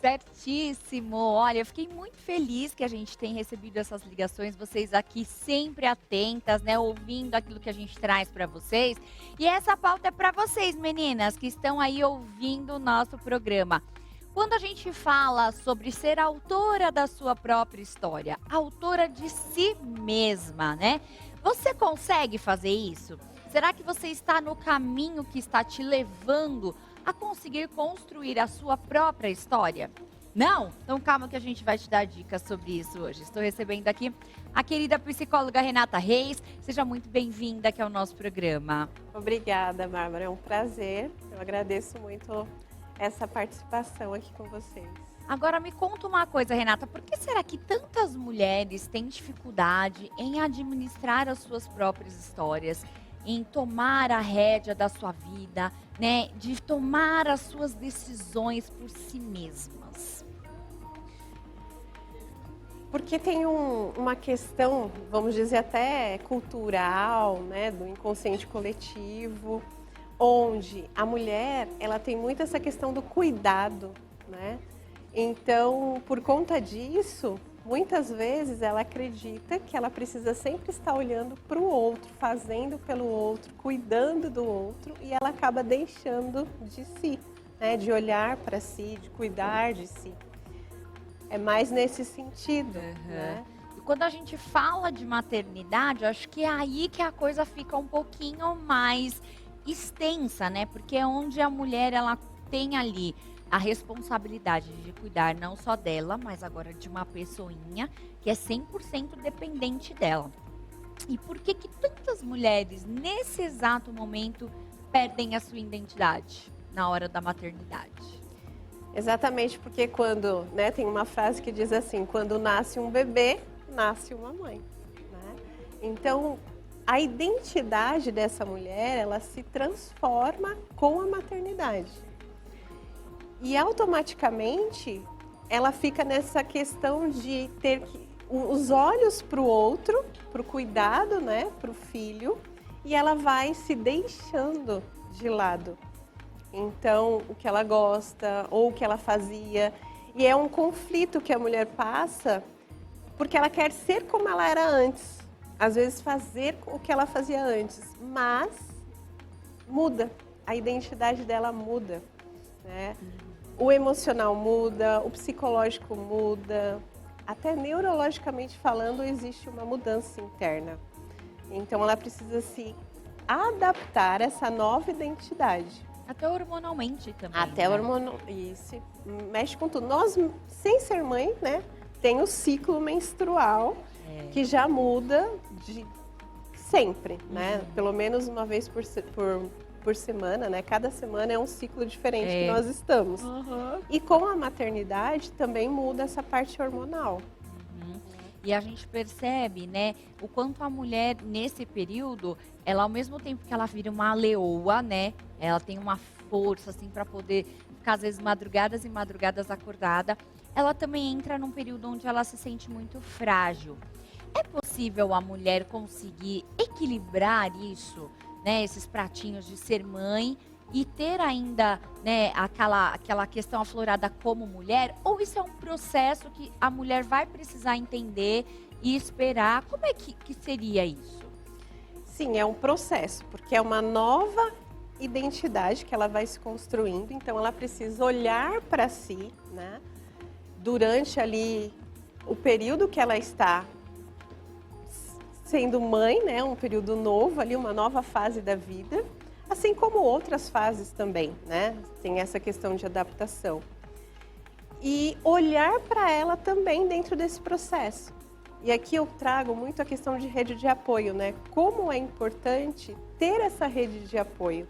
Certíssimo. Olha, eu fiquei muito feliz que a gente tem recebido essas ligações, vocês aqui sempre atentas, né, ouvindo aquilo que a gente traz para vocês. E essa pauta é para vocês, meninas, que estão aí ouvindo o nosso programa. Quando a gente fala sobre ser autora da sua própria história, autora de si mesma, né? Você consegue fazer isso? Será que você está no caminho que está te levando a conseguir construir a sua própria história? Não? Então calma que a gente vai te dar dicas sobre isso hoje. Estou recebendo aqui a querida psicóloga Renata Reis. Seja muito bem-vinda aqui ao nosso programa. Obrigada, Bárbara. É um prazer. Eu agradeço muito essa participação aqui com vocês. Agora me conta uma coisa, Renata, por que será que tantas mulheres têm dificuldade em administrar as suas próprias histórias, em tomar a rédea da sua vida, né, de tomar as suas decisões por si mesmas? Porque tem uma questão, vamos dizer até cultural, né, do inconsciente coletivo, onde a mulher, ela tem muito essa questão do cuidado, né? Então, por conta disso, muitas vezes ela acredita que ela precisa sempre estar olhando para o outro, fazendo pelo outro, cuidando do outro, e ela acaba deixando de si, né? De olhar para si, de cuidar de si. É mais nesse sentido, né? E quando a gente fala de maternidade, eu acho que é aí que a coisa fica um pouquinho mais extensa, né? Porque é onde a mulher, ela tem ali a responsabilidade de cuidar não só dela, mas agora de uma pessoinha que é 100% dependente dela. E por que que tantas mulheres, nesse exato momento, perdem a sua identidade na hora da maternidade? Exatamente, porque quando, né, tem uma frase que diz assim, quando nasce um bebê, nasce uma mãe, né? Então, a identidade dessa mulher, ela se transforma com a maternidade. E automaticamente, ela fica nessa questão de ter os olhos para o outro, para o cuidado, né, para o filho, e ela vai se deixando de lado. Então, o que ela gosta ou o que ela fazia. E é um conflito que a mulher passa porque ela quer ser como ela era antes. Às vezes fazer o que ela fazia antes, mas muda. A identidade dela muda, né? O emocional muda, o psicológico muda. Até neurologicamente falando, existe uma mudança interna. Então, ela precisa se adaptar a essa nova identidade. Até hormonalmente também. Até né? hormonal, isso, mexe com tudo. Nós, sem ser mãe, né, tem o ciclo menstrual, que já muda de sempre, né? Pelo menos uma vez por semana, né? Cada semana é um ciclo diferente que nós estamos. E com a maternidade também muda essa parte hormonal. E a gente percebe, né, o quanto a mulher, nesse período, ela ao mesmo tempo que ela vira uma leoa, né, ela tem uma força, assim, para poder ficar, às vezes, madrugadas e madrugadas acordada, ela também entra num período onde ela se sente muito frágil. É possível a mulher conseguir equilibrar isso, né, esses pratinhos de ser mãe e ter ainda, né, aquela questão aflorada como mulher? Ou isso é um processo que a mulher vai precisar entender e esperar? Como é que seria isso? Sim, é um processo, porque é uma nova identidade que ela vai se construindo, então ela precisa olhar para si, né? Durante ali o período que ela está sendo mãe, né? Um período novo ali, uma nova fase da vida, assim como outras fases também, né? Tem essa questão de adaptação. E olhar para ela também dentro desse processo. E aqui eu trago muito a questão de rede de apoio, né? Como é importante ter essa rede de apoio,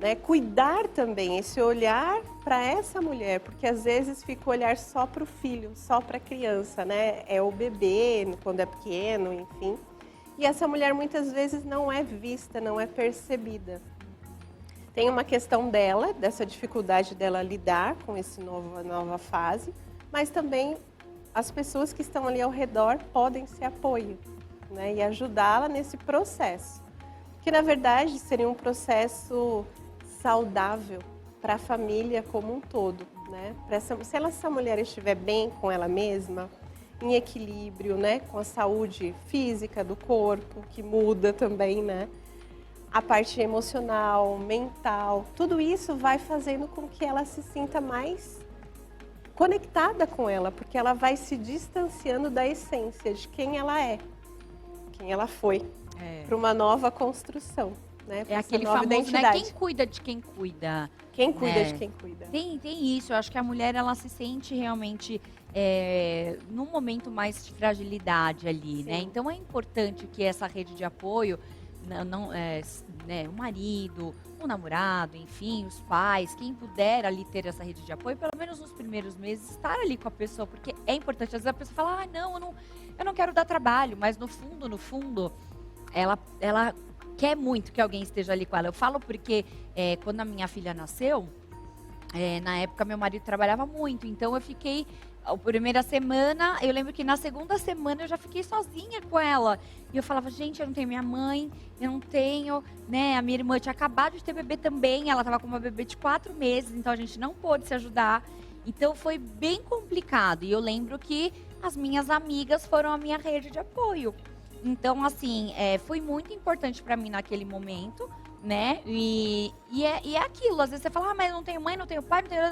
né? Cuidar também, esse olhar para essa mulher, porque às vezes fica o olhar só para o filho, só para a criança, né? É o bebê, quando é pequeno, enfim. E essa mulher muitas vezes não é vista, não é percebida. Tem uma questão dela, dessa dificuldade dela lidar com essa nova fase, mas também as pessoas que estão ali ao redor podem ser apoio, né? E ajudá-la nesse processo. Que, na verdade, seria um processo saudável para a família como um todo, né? Se essa mulher estiver bem com ela mesma, em equilíbrio, né? Com a saúde física do corpo, que muda também, né? A parte emocional, mental, tudo isso vai fazendo com que ela se sinta mais conectada com ela, porque ela vai se distanciando da essência de quem ela é, quem ela foi, para uma nova construção, né? É aquele famoso, né? Quem cuida de quem cuida. Quem cuida de quem cuida. Tem isso, eu acho que a mulher, ela se sente realmente num momento mais de fragilidade ali, Sim. né? Então é importante que essa rede de apoio, né, o marido, o namorado, enfim, os pais, quem puder ali ter essa rede de apoio, pelo menos nos primeiros meses, estar ali com a pessoa, porque é importante. Às vezes a pessoa fala, eu não quero dar trabalho, mas no fundo, ela quer muito que alguém esteja ali com ela. Eu falo porque quando a minha filha nasceu, na época meu marido trabalhava muito, então eu fiquei a primeira semana, eu lembro que na segunda semana eu já fiquei sozinha com ela. E eu falava, gente, eu não tenho minha mãe, eu não tenho, né? A minha irmã tinha acabado de ter bebê também, ela estava com uma bebê de 4 meses, então a gente não pôde se ajudar. Então foi bem complicado. E eu lembro que as minhas amigas foram a minha rede de apoio. Então, assim, foi muito importante para mim naquele momento, né? E é aquilo, às vezes você fala, mas eu não tenho mãe, não tenho pai, não tenho...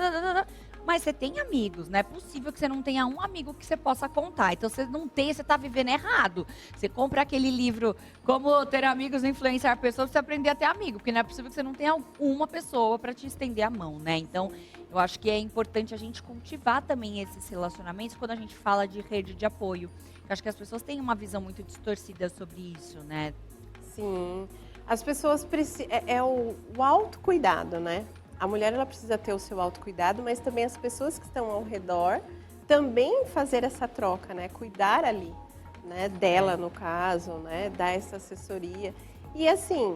Mas você tem amigos, não é possível que você não tenha um amigo que você possa contar. Então, você não tem, você está vivendo errado. Você compra aquele livro, Como Ter Amigos e Influenciar Pessoas, pra você aprender a ter amigo. Porque não é possível que você não tenha uma pessoa para te estender a mão, né? Então, eu acho que é importante a gente cultivar também esses relacionamentos quando a gente fala de rede de apoio. Eu acho que as pessoas têm uma visão muito distorcida sobre isso, né? Sim. As pessoas precisam... o autocuidado, né? A mulher, ela precisa ter o seu autocuidado, mas também as pessoas que estão ao redor também fazer essa troca, né? Cuidar ali, né? Dela, no caso, né? Dar essa assessoria. E assim,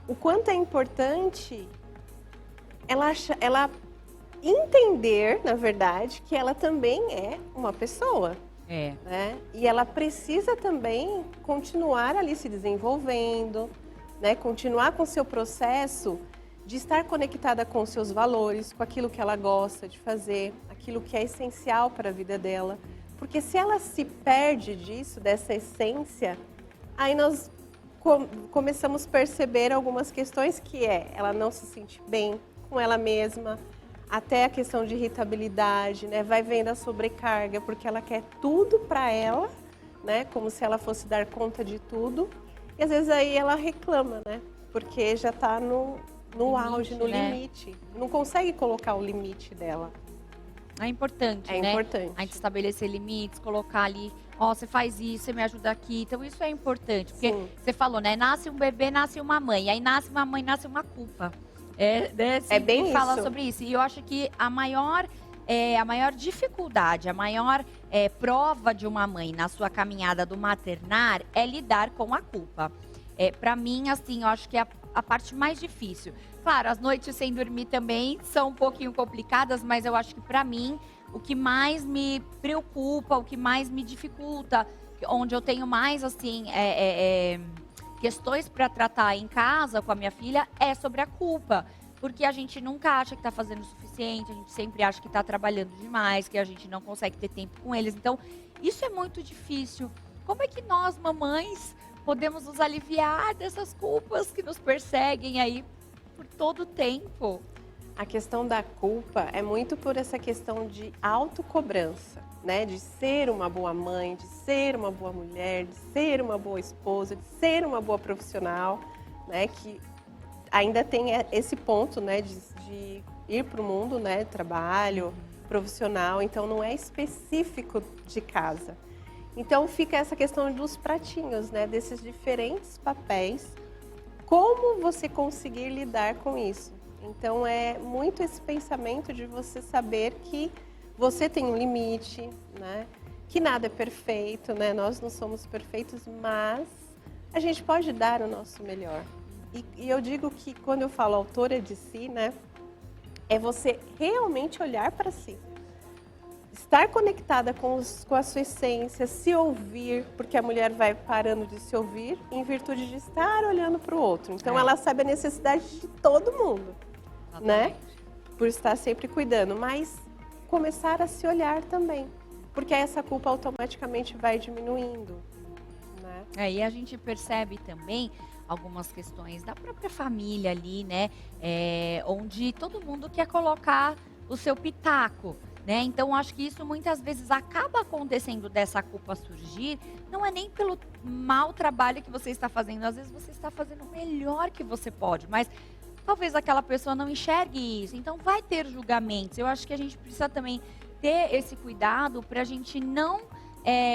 o quanto é importante ela entender, na verdade, que ela também é uma pessoa. Né? E ela precisa também continuar ali se desenvolvendo, né? Continuar com o seu processo de estar conectada com os seus valores, com aquilo que ela gosta de fazer, aquilo que é essencial para a vida dela. Porque se ela se perde disso, dessa essência, aí nós começamos a perceber algumas questões que ela não se sente bem com ela mesma, até a questão de irritabilidade, né? Vai vendo a sobrecarga, porque ela quer tudo para ela, né? Como se ela fosse dar conta de tudo. E às vezes aí ela reclama, né? Porque já está no auge, no limite. Não consegue colocar o limite dela. É importante, né? É importante. A gente estabelecer limites, colocar ali, você faz isso, você me ajuda aqui. Então, isso é importante. Porque você falou, né? Nasce um bebê, nasce uma mãe. Aí nasce uma mãe, nasce uma culpa. É bem fala isso. sobre isso. E eu acho que a maior dificuldade, a maior prova de uma mãe na sua caminhada do maternar é lidar com a culpa. Para mim, assim, eu acho que é a parte mais difícil. Claro, as noites sem dormir também são um pouquinho complicadas, mas eu acho que para mim, o que mais me preocupa, o que mais me dificulta, onde eu tenho mais, assim, questões para tratar em casa com a minha filha, é sobre a culpa. Porque a gente nunca acha que está fazendo o suficiente, a gente sempre acha que está trabalhando demais, que a gente não consegue ter tempo com eles. Então, isso é muito difícil. Como é que nós, mamães, podemos nos aliviar dessas culpas que nos perseguem aí por todo o tempo? A questão da culpa é muito por essa questão de autocobrança, né? De ser uma boa mãe, de ser uma boa mulher, de ser uma boa esposa, de ser uma boa profissional, né? Que ainda tem esse ponto, né? De ir para o mundo, né? Trabalho, profissional, então não é específico de casa. Então fica essa questão dos pratinhos, né? Desses diferentes papéis. Como você conseguir lidar com isso? Então é muito esse pensamento de você saber que você tem um limite, né? Que nada é perfeito, né? Nós não somos perfeitos, mas a gente pode dar o nosso melhor. E eu digo que quando eu falo autora de si, né? É você realmente olhar para si. Estar conectada com a sua essência, se ouvir, porque a mulher vai parando de se ouvir em virtude de estar olhando para o outro. Então ela sabe a necessidade de todo mundo, né? Por estar sempre cuidando. Mas começar a se olhar também, porque essa culpa automaticamente vai diminuindo, né? E a gente percebe também algumas questões da própria família ali, né? Onde todo mundo quer colocar o seu pitaco, né? Então, acho que isso muitas vezes acaba acontecendo dessa culpa surgir, não é nem pelo mau trabalho que você está fazendo, às vezes você está fazendo o melhor que você pode, mas talvez aquela pessoa não enxergue isso, então vai ter julgamentos. Eu acho que a gente precisa também ter esse cuidado para a gente não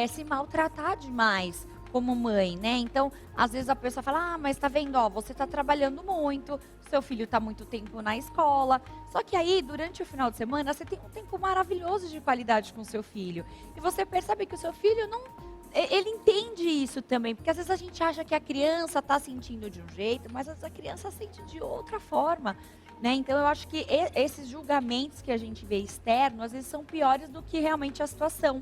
se maltratar demais como mãe, né? Então, às vezes a pessoa fala, mas tá vendo, ó, você tá trabalhando muito, seu filho tá muito tempo na escola, só que aí, durante o final de semana, você tem um tempo maravilhoso de qualidade com seu filho, e você percebe que o seu filho não, ele entende isso também, porque às vezes a gente acha que a criança tá sentindo de um jeito, mas às vezes a criança sente de outra forma, né? Então, eu acho que esses julgamentos que a gente vê externo, às vezes são piores do que realmente a situação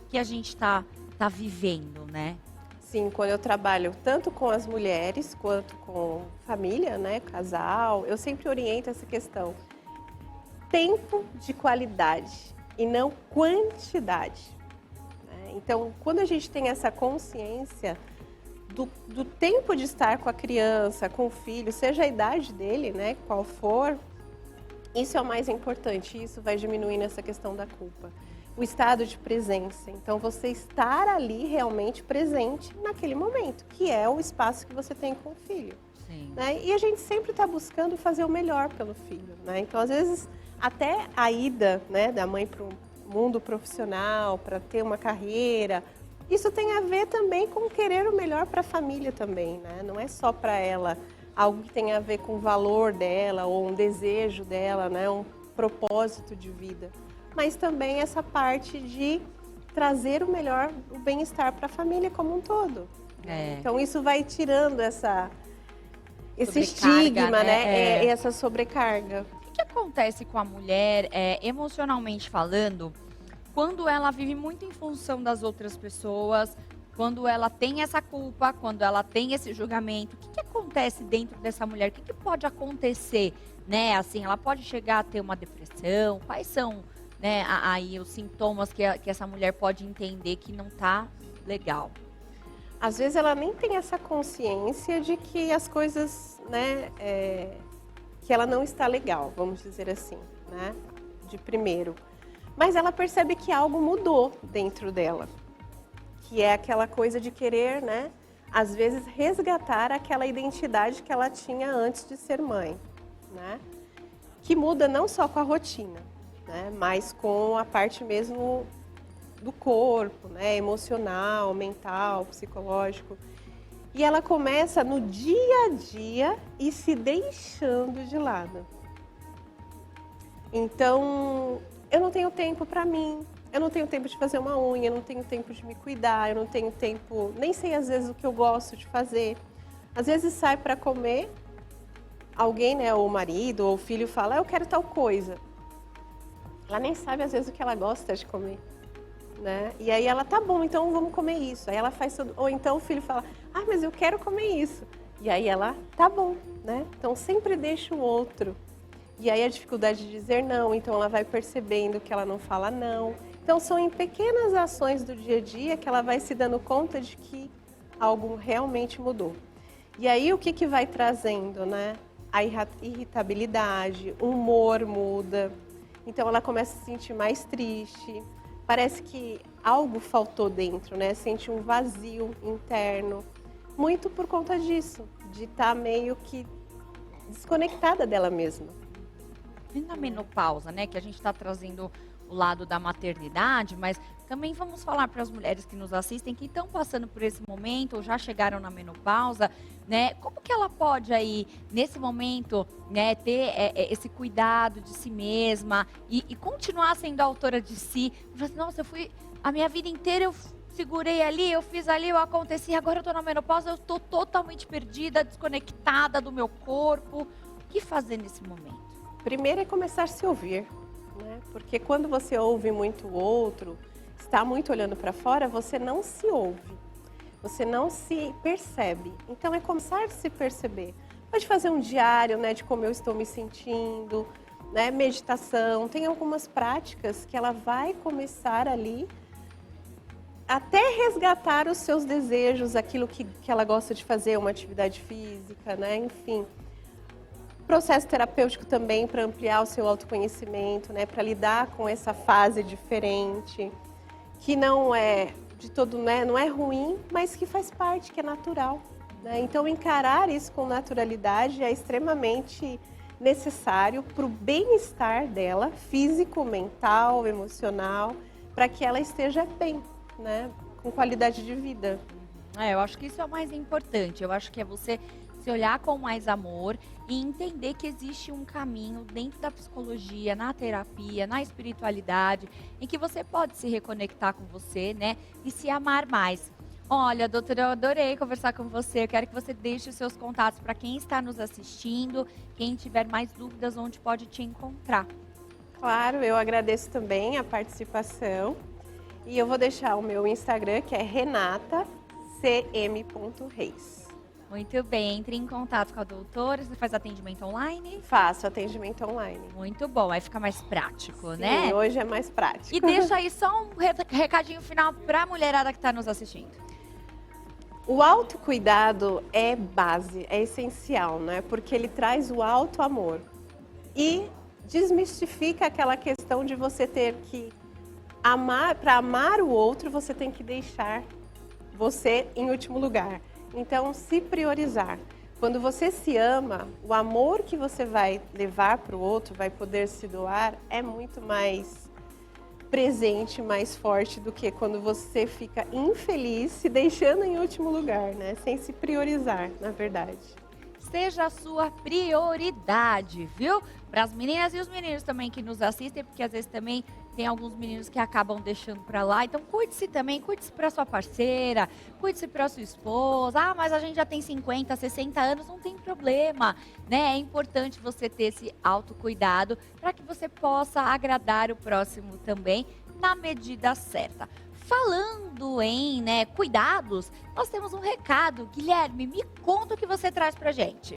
que a gente tá vivendo, né? Sim, quando eu trabalho tanto com as mulheres quanto com família, né, casal, eu sempre oriento essa questão. Tempo de qualidade e não quantidade, né? Então, quando a gente tem essa consciência do tempo de estar com a criança, com o filho, seja a idade dele, né, qual for, isso é o mais importante, isso vai diminuindo essa questão da culpa. O estado de presença. Então, você estar ali realmente presente naquele momento, que é o espaço que você tem com o filho. Sim. Né? E a gente sempre está buscando fazer o melhor pelo filho, né? Então, às vezes, até a ida, né, da mãe para o mundo profissional, para ter uma carreira, isso tem a ver também com querer o melhor para a família também, né? Não é só para ela algo que tem a ver com o valor dela ou um desejo dela, né? Um propósito de vida. Mas também essa parte de trazer o melhor, o bem-estar para a família como um todo. Então, isso vai tirando esse estigma, né? E essa sobrecarga. O que acontece com a mulher, emocionalmente falando, quando ela vive muito em função das outras pessoas, quando ela tem essa culpa, quando ela tem esse julgamento? O que acontece dentro dessa mulher? O que pode acontecer, né? Assim, ela pode chegar a ter uma depressão? Quais são, né, aí os sintomas que essa mulher pode entender que não tá legal? Às vezes ela nem tem essa consciência de que as coisas, né, que ela não está legal, vamos dizer assim, né, de primeiro. Mas ela percebe que algo mudou dentro dela, que é aquela coisa de querer, né, às vezes resgatar aquela identidade que ela tinha antes de ser mãe, né, que muda não só com a rotina, né, mas com a parte mesmo do corpo, né, emocional, mental, psicológico. E ela começa no dia a dia e se deixando de lado. Então, eu não tenho tempo para mim, eu não tenho tempo de fazer uma unha, eu não tenho tempo de me cuidar, eu não tenho tempo, nem sei às vezes o que eu gosto de fazer. Às vezes sai para comer, alguém, né, ou o marido ou o filho fala, eu quero tal coisa. Ela nem sabe, às vezes, o que ela gosta de comer, né? E aí ela, tá bom, então vamos comer isso. Aí ela faz tudo. Ou então o filho fala, mas eu quero comer isso. E aí ela, tá bom, né? Então sempre deixa o outro. E aí a dificuldade de dizer não, então ela vai percebendo que ela não fala não. Então são em pequenas ações do dia a dia que ela vai se dando conta de que algo realmente mudou. E aí o que vai trazendo, né? A irritabilidade, o humor muda. Então ela começa a se sentir mais triste, parece que algo faltou dentro, né? Sente um vazio interno, muito por conta disso, de estar meio que desconectada dela mesma. E na menopausa, né, que a gente está trazendo o lado da maternidade, mas também vamos falar para as mulheres que nos assistem que estão passando por esse momento ou já chegaram na menopausa, né? Como que ela pode aí, nesse momento, né, ter esse cuidado de si mesma e continuar sendo autora de si? Assim, nossa, a minha vida inteira eu segurei ali, eu fiz ali, eu aconteci, agora eu estou na menopausa, eu estou totalmente perdida, desconectada do meu corpo. O que fazer nesse momento? Primeiro é começar a se ouvir, né? Porque quando você ouve muito o outro, está muito olhando para fora, você não se ouve, você não se percebe. Então é começar a se perceber. Pode fazer um diário, né, de como eu estou me sentindo, né? Meditação, tem algumas práticas que ela vai começar ali até resgatar os seus desejos, aquilo que ela gosta de fazer, uma atividade física, né? Enfim. Processo terapêutico também para ampliar o seu autoconhecimento, né? Para lidar com essa fase diferente, que não é de todo, né? Não é ruim, mas que faz parte, que é natural, né? Então, encarar isso com naturalidade é extremamente necessário para o bem-estar dela, físico, mental, emocional, para que ela esteja bem, né? Com qualidade de vida. Eu acho que isso é o mais importante. Eu acho que é você se olhar com mais amor e entender que existe um caminho dentro da psicologia, na terapia, na espiritualidade, em que você pode se reconectar com você, né? E se amar mais. Olha, doutora, eu adorei conversar com você. Eu quero que você deixe os seus contatos para quem está nos assistindo, quem tiver mais dúvidas, onde pode te encontrar. Claro, eu agradeço também a participação. E eu vou deixar o meu Instagram, que é renatacm.reis. Muito bem, entre em contato com a doutora, você faz atendimento online? Faço atendimento online. Muito bom, aí fica mais prático, Sim, né? hoje é mais prático. E deixa aí só um recadinho final para a mulherada que está nos assistindo. O autocuidado é base, é essencial, né? Porque ele traz o auto-amor e desmistifica aquela questão de você ter que amar, para amar o outro, você tem que deixar você em último lugar. Então, se priorizar. Quando você se ama, o amor que você vai levar para o outro, vai poder se doar, é muito mais presente, mais forte do que quando você fica infeliz, se deixando em último lugar, né? Sem se priorizar, na verdade. Seja a sua prioridade, viu? Para as meninas e os meninos também que nos assistem, porque às vezes também tem alguns meninos que acabam deixando para lá. Então cuide-se também, cuide-se para sua parceira, cuide-se para sua esposa. Ah, mas a gente já tem 50, 60 anos, não tem problema, né? É importante você ter esse autocuidado para que você possa agradar o próximo também na medida certa. Falando em, cuidados, nós temos um recado. Guilherme, me conta o que você traz pra gente.